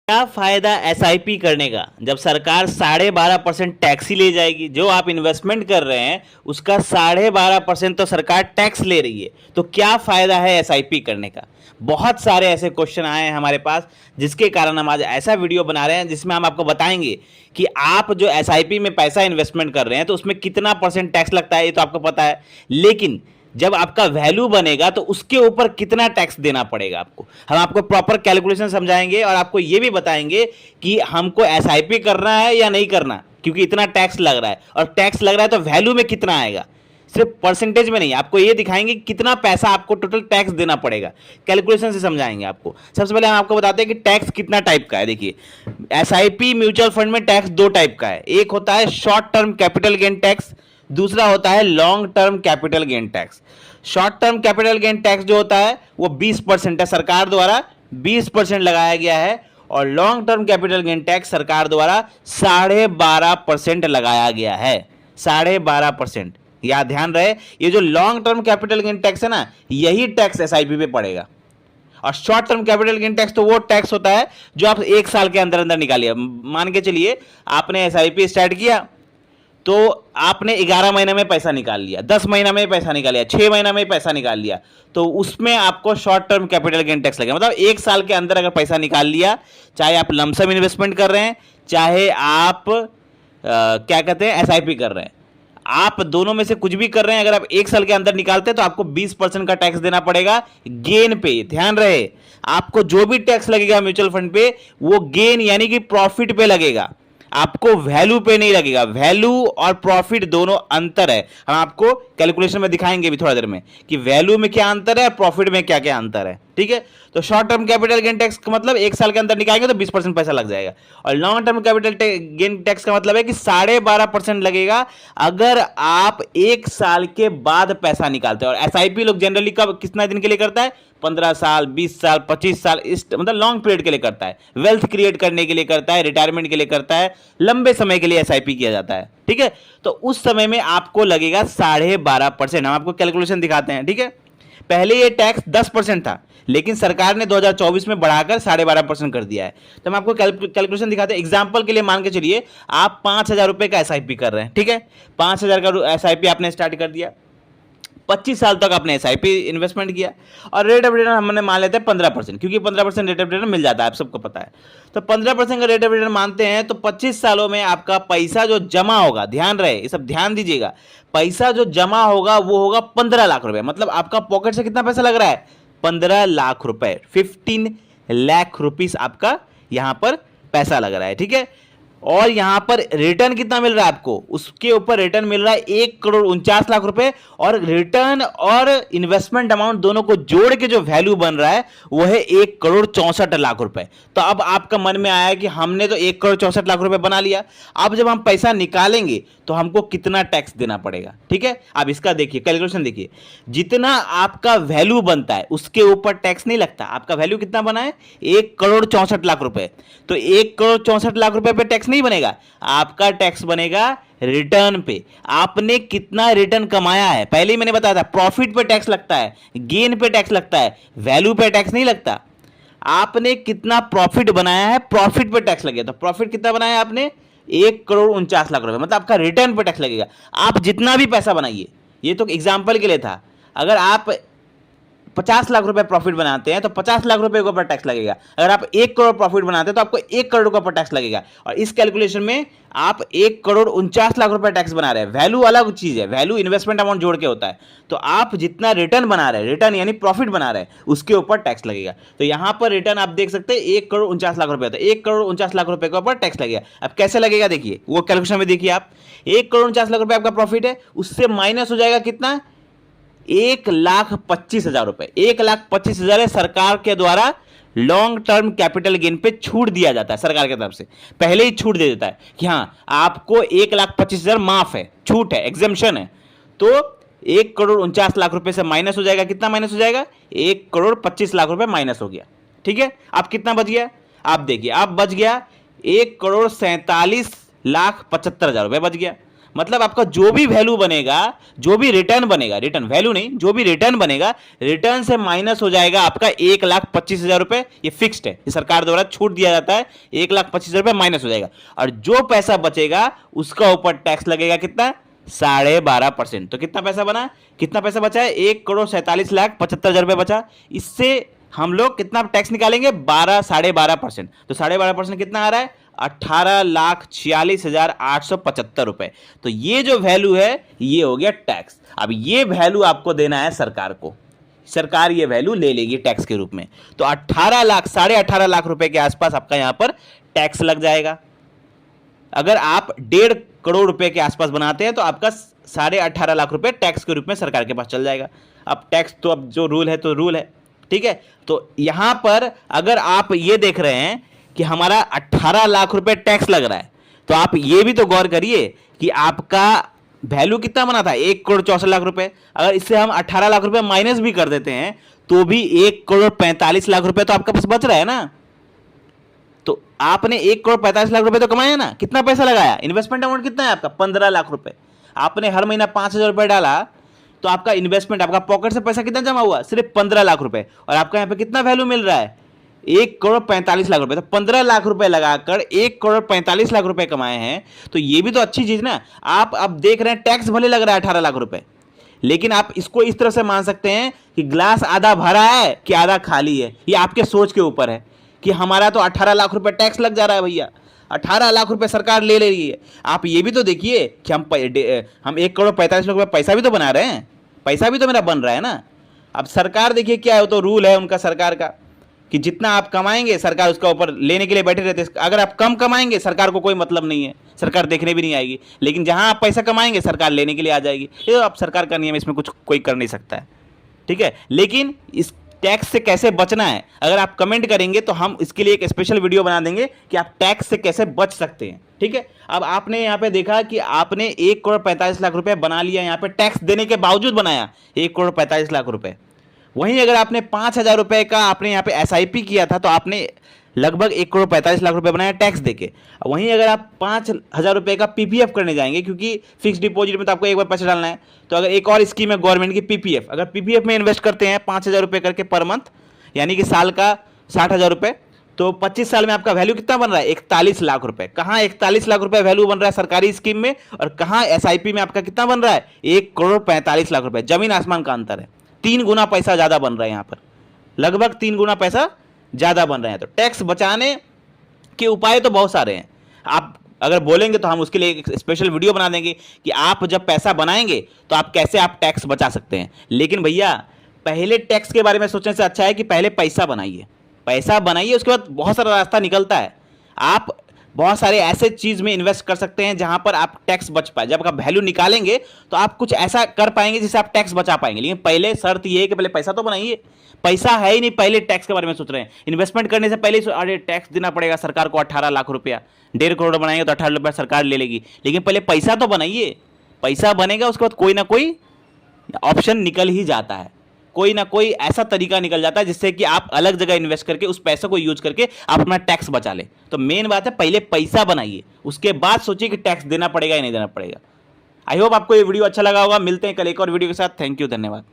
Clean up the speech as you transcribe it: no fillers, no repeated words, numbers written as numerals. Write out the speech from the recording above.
क्या फायदा एसआईपी करने का जब सरकार 12.5% टैक्स ही ले जाएगी। जो आप इन्वेस्टमेंट कर रहे हैं उसका 12.5% तो सरकार टैक्स ले रही है, तो क्या फायदा है एसआईपी करने का। बहुत सारे ऐसे क्वेश्चन आए हैं हमारे पास, जिसके कारण हम आज ऐसा वीडियो बना रहे हैं जिसमें हम आपको बताएंगे कि आप जो एसआईपी में पैसा इन्वेस्टमेंट कर रहे हैं तो उसमें कितना परसेंट टैक्स लगता है, ये तो आपको पता है, लेकिन जब आपका वैल्यू बनेगा तो उसके ऊपर कितना टैक्स देना पड़ेगा आपको। हम आपको प्रॉपर कैलकुलेशन समझाएंगे और आपको यह भी बताएंगे कि हमको एसआईपी करना है या नहीं करना, क्योंकि इतना टैक्स लग रहा है, और टैक्स लग रहा है तो वैल्यू में कितना आएगा, सिर्फ परसेंटेज में नहीं। आपको ये दिखाएंगे कि कितना पैसा आपको टोटल टैक्स देना पड़ेगा, कैलकुलेशन से समझाएंगे आपको। सबसे पहले हम आपको बताते हैं कि टैक्स कितना टाइप का है। देखिए, एसआईपी म्यूचुअल फंड में टैक्स दो टाइप का है। एक होता है short term capital gain tax, दूसरा होता है long term capital gain tax. Short term capital gain tax जो होता है वो 20% है, सरकार द्वारा 20% लगाया गया है, और long term capital gain tax सरकार द्वारा 12.5% लगाया गया है। 12.5%, याद ध्यान रहे, ये जो long term capital gain tax है ना, यही टैक्स एसआईपी पे पड़ेगा। और short term capital gain tax तो वो टैक्स होता है जो आप एक साल के अंदर अंदर निकालिए। मान के चलिए आपने एसआईपी स्टार्ट किया तो आपने 11 महीने में पैसा निकाल लिया, 10 महीना में पैसा निकाल लिया, 6 महीना में पैसा निकाल लिया, तो उसमें आपको short term capital gain tax लगेगा। मतलब एक साल के अंदर अगर पैसा निकाल लिया, चाहे आप लमसम इन्वेस्टमेंट कर रहे हैं, चाहे आप क्या कहते हैं एसआईपी कर रहे हैं, आप दोनों में से कुछ भी कर रहे हैं, अगर आप एक साल के अंदर निकालते हैं तो आपको 20% का टैक्स देना पड़ेगा गेन पे। ध्यान रहे, आपको जो भी टैक्स लगेगा म्यूचुअल फंड पे वो गेन यानी कि प्रॉफिट पे लगेगा, आपको वैल्यू पे नहीं लगेगा। वैल्यू और प्रॉफिट दोनों अंतर है, हम आपको कैलकुलेशन में दिखाएंगे भी थोड़ा देर में कि वैल्यू में क्या अंतर है और प्रॉफिट में क्या क्या अंतर है। ठीक है, तो short term capital gain tax का मतलब एक साल के अंदर निकालेंगे तो 20% पैसा लग जाएगा, और long term capital gain tax का मतलब है कि 12.5% लगेगा अगर आप एक साल के बाद पैसा निकालते हैं। और एसआईपी लोग जनरली कब, कितना दिन के लिए करता है, 15 साल, 20 साल, 25 साल, इस मतलब लॉन्ग पीरियड के लिए करता है, वेल्थ क्रिएट करने के लिए करता है, रिटायरमेंट के लिए करता है, लंबे समय के लिए एसआईपी किया जाता है। ठीक है, तो उस समय में आपको लगेगा 12.5%। हम आपको कैलकुलेशन दिखाते हैं। ठीक है, पहले ये टैक्स 10% था, लेकिन सरकार ने 2024 में बढ़ाकर 12.5% कर दिया है। तो हम आपको कैलकुलेशन दिखाते हैं। एग्जांपल के लिए मान के चलिए आप 5,000 रुपए का एसआईपी कर रहे हैं। ठीक है, 5,000 का एसआईपी आपने स्टार्ट कर दिया, 25 साल तक आपने एसआईपी इन्वेस्टमेंट किया, और रेट ऑफ रिटर्न हमने मान लेते हैं 15%, क्योंकि 15% रेट ऑफ रिटर्न मिल जाता है, आप सबको पता है। तो 15% का रेट ऑफ रिटर्न मानते हैं, तो 25 सालों में आपका पैसा जो जमा होगा, ध्यान रहे, ये सब ध्यान दीजिएगा, पैसा जो जमा होगा वो होगा 15 लाख रुपए। मतलब आपका पॉकेट से कितना पैसा लग रहा है, 15 लाख रुपए, 15 लाख रुपीस आपका यहां पर पैसा लग रहा है। ठीक है, और यहां पर रिटर्न कितना मिल रहा है आपको, उसके ऊपर रिटर्न मिल रहा है 1,49,00,000 रुपए, और रिटर्न और इन्वेस्टमेंट अमाउंट दोनों को जोड़ के जो वैल्यू बन रहा है वो है 1,64,00,000 रुपए। तो अब आपका मन में आया कि हमने तो 1,64,00,000 रुपए बना लिया, अब जब हम पैसा निकालेंगे तो हमको कितना टैक्स देना पड़ेगा। ठीक है, अब इसका देखिए, कैलकुलेशन देखिए, जितना आपका वैल्यू बनता है उसके ऊपर टैक्स नहीं लगता। आपका वैल्यू कितना बना है, 1,64,00,000 रुपए, तो 1,64,00,000 रुपए पे टैक्स नहीं बनेगा, आपका टैक्स बनेगा रिटर्न पे। आपने कितना रिटर्न कमाया है, पहले ही मैंने बताया था, प्रॉफिट पे टैक्स लगता है, गेन पे टैक्स लगता है, वैल्यू पे टैक्स नहीं लगता। आपने कितना प्रॉफिट बनाया है, प्रॉफिट पे टैक्स लगेगा। तो प्रॉफिट कितना बनाया आपने, 1,49,00,000 रुपए, मतलब आपका रिटर्न पे टैक्स लगेगा। आप जितना भी पैसा बनाइए, ये तो एग्जाम्पल के लिए था, अगर आप 50 लाख रुपए प्रॉफिट बनाते हैं तो 50 लाख रुपए के ऊपर टैक्स लगेगा। अगर आप 1 करोड़ प्रॉफिट बनाते हैं तो आपको 1 करोड़ के ऊपर टैक्स लगेगा। और इस कैलकुलेशन में आप 1,49,00,000 रुपए टैक्स बना रहे हैं। वैल्यू अलग चीज है, वैल्यू इन्वेस्टमेंट अमाउंट जोड़ के होता है। तो आप जितना रिटर्न बना रहे हैं, रिटर्न यानी प्रॉफिट बना रहे हैं, उसके ऊपर टैक्स लगेगा। तो यहां पर रिटर्न आप देख सकते हैं 1,49,00,000 रुपए होता है, 1,49,00,000 रुपए के ऊपर टैक्स लगेगा। अब कैसे लगेगा देखिए, वो कैलकुलेशन में देखिए आप, 1,49,00,000 रुपए आपका प्रॉफिट है, उससे माइनस हो जाएगा कितना, 1,25,000 रुपए। 1,25,000 सरकार के द्वारा लॉन्ग टर्म कैपिटल गेन पे छूट दिया जाता है, सरकार की तरफ से पहले ही छूट दे देता है कि हाँ आपको 1,25,000 माफ है, छूट है, एग्जेम्पशन है। तो 1,49,00,000 रुपए से माइनस हो जाएगा, कितना माइनस हो जाएगा, 1,25,00,000 रुपए माइनस हो गया। ठीक है, अब कितना बच गया, आप देखिए, अब बच गया 1,47,75,000 रुपए बच गया। मतलब आपका जो भी वैल्यू बनेगा, जो भी रिटर्न बनेगा, रिटर्न वैल्यू नहीं, जो भी रिटर्न बनेगा, रिटर्न से माइनस हो जाएगा आपका 1,25,000 रुपए। ये फिक्स्ड है, ये सरकार द्वारा छूट दिया जाता है, 1,25,000 रुपए माइनस हो जाएगा। और जो पैसा बचेगा उसका ऊपर टैक्स लगेगा कितना, 12.5%। तो कितना पैसा बना, कितना पैसा बचा है, 1,47,75,000 रुपए बचा। इससे हम लोग कितना टैक्स निकालेंगे, 12.5%। तो 12.5% कितना आ रहा है, 18,46,875 रुपए। तो ये जो वैल्यू है ये हो गया टैक्स। अब ये वैल्यू आपको देना है सरकार को, सरकार ये वैल्यू ले लेगी टैक्स के रूप में। तो 18 लाख, 18.5 लाख रुपए के आसपास आपका यहां पर टैक्स लग जाएगा। अगर आप 1.5 करोड़ रुपए के आसपास बनाते हैं तो आपका 18.5 लाख रुपए टैक्स के रूप में सरकार के पास चल जाएगा। अब टैक्स तो अब जो रूल है तो रूल है, ठीक है। तो यहां पर अगर आप ये देख रहे हैं कि हमारा 18 लाख रुपए टैक्स लग रहा है, तो आप ये भी तो गौर करिए कि आपका वैल्यू कितना बना था, 1,64,00,000 रुपए। अगर इससे हम 18 लाख रुपए माइनस भी कर देते हैं तो भी 1,45,00,000 रुपए तो आपके पास बच रहा है ना। तो आपने 1,45,00,000 रुपए तो कमाया ना। कितना पैसा लगाया, इन्वेस्टमेंट अमाउंट कितना है आपका, 15 लाख रुपए। आपने हर महीना 5,000 रुपए डाला तो आपका इन्वेस्टमेंट, आपका पॉकेट से पैसा कितना जमा हुआ, सिर्फ 15 लाख रुपए। और आपका यहाँ पे कितना वैल्यू मिल रहा है, 1,45,00,000 रुपए। तो 15 लाख रुपए लगाकर 1,45,00,000 रुपए कमाए हैं, तो ये भी तो अच्छी चीज ना। आप अब देख रहे हैं टैक्स भले लग रहा है 18 लाख रुपए, लेकिन आप इसको इस तरह से मान सकते हैं कि ग्लास आधा भरा है कि आधा खाली है। ये आपके सोच के ऊपर है कि हमारा तो 18 लाख रुपए टैक्स लग जा रहा है भैया, 18 लाख रुपए सरकार ले रही है। आप ये भी तो देखिए कि हम 1,45,00,000 रुपए पैसा भी तो बना रहे हैं, पैसा भी तो मेरा बन रहा है ना। अब सरकार देखिए क्या है, तो रूल है उनका सरकार का कि जितना आप कमाएंगे सरकार उसका ऊपर लेने के लिए बैठे रहते हैं। अगर आप कम कमाएंगे सरकार को कोई मतलब नहीं है, सरकार देखने भी नहीं आएगी। लेकिन जहां आप पैसा कमाएंगे सरकार लेने के लिए आ जाएगी। ये तो आप सरकार का नियम, इसमें कुछ कोई कर नहीं सकता है, ठीक है। लेकिन इस टैक्स से कैसे बचना है, अगर आप कमेंट करेंगे तो हम इसके लिए एक स्पेशल वीडियो बना देंगे कि आप टैक्स से कैसे बच सकते हैं, ठीक है। अब आपने यहाँ पे देखा कि आपने 1,45,00,000 रुपए बना लिया, यहाँ पे टैक्स देने के बावजूद बनाया 1,45,00,000 रुपए। वहीं अगर आपने 5,000 रुपए का आपने यहाँ पे SIP किया था तो आपने लगभग 1,45,00,000 रुपए बनाया टैक्स देके। वहीं अगर आप 5,000 रुपए का PPF करने जाएंगे, क्योंकि फिक्स डिपॉजिट में तो आपको एक बार पैसा डालना है, तो अगर एक और स्कीम है गवर्नमेंट की PPF, अगर PPF में इन्वेस्ट करते हैं 5,000 रुपए करके पर मंथ, यानी कि साल का 60,000 रुपए, तो 25 साल में आपका वैल्यू कितना बन रहा है, 41 लाख रुपए। कहाँ 41 लाख रुपए वैल्यू बन रहा है सरकारी स्कीम में, और कहाँ SIP में आपका कितना बन रहा है, 1,45,00,000 रुपए। जमीन आसमान का अंतर है, 3 गुना पैसा ज्यादा बन रहा है यहाँ पर, लगभग 3 गुना पैसा ज्यादा बन रहे हैं। तो टैक्स बचाने के उपाय तो बहुत सारे हैं। आप अगर बोलेंगे तो हम उसके लिए एक स्पेशल वीडियो बना देंगे कि आप जब पैसा बनाएंगे तो आप कैसे आप टैक्स बचा सकते हैं। लेकिन भैया पहले टैक्स के बारे में सोचने से अच्छा है कि पहले पैसा बनाइए, पैसा बनाइए, उसके बाद बहुत सारा रास्ता निकलता है। आप बहुत सारे ऐसे चीज में इन्वेस्ट कर सकते हैं जहां पर आप टैक्स बच पाए। जब आप वैल्यू निकालेंगे तो आप कुछ ऐसा कर पाएंगे जिससे आप टैक्स बचा पाएंगे। लेकिन पहले शर्त ये है कि पहले पैसा तो बनाइए। पैसा है ही नहीं, पहले टैक्स के बारे में सोच रहे हैं। इन्वेस्टमेंट करने से पहले अरे टैक्स देना पड़ेगा सरकार को 18 लाख रुपया, 1.5 करोड़ बनाएंगे तो 18 रुपया सरकार ले लेगी। लेकिन पहले पैसा तो बनाइए, पैसा बनेगा उसके बाद कोई ना कोई ऑप्शन निकल ही जाता है, कोई ना कोई ऐसा तरीका निकल जाता है जिससे कि आप अलग जगह इन्वेस्ट करके उस पैसे को यूज करके आप अपना टैक्स बचा ले। तो मेन बात है पहले पैसा बनाइए, उसके बाद सोचिए कि टैक्स देना पड़ेगा या नहीं देना पड़ेगा। आई होप आपको ये वीडियो अच्छा लगा होगा। मिलते हैं कल एक और वीडियो के साथ। थैंक यू, धन्यवाद।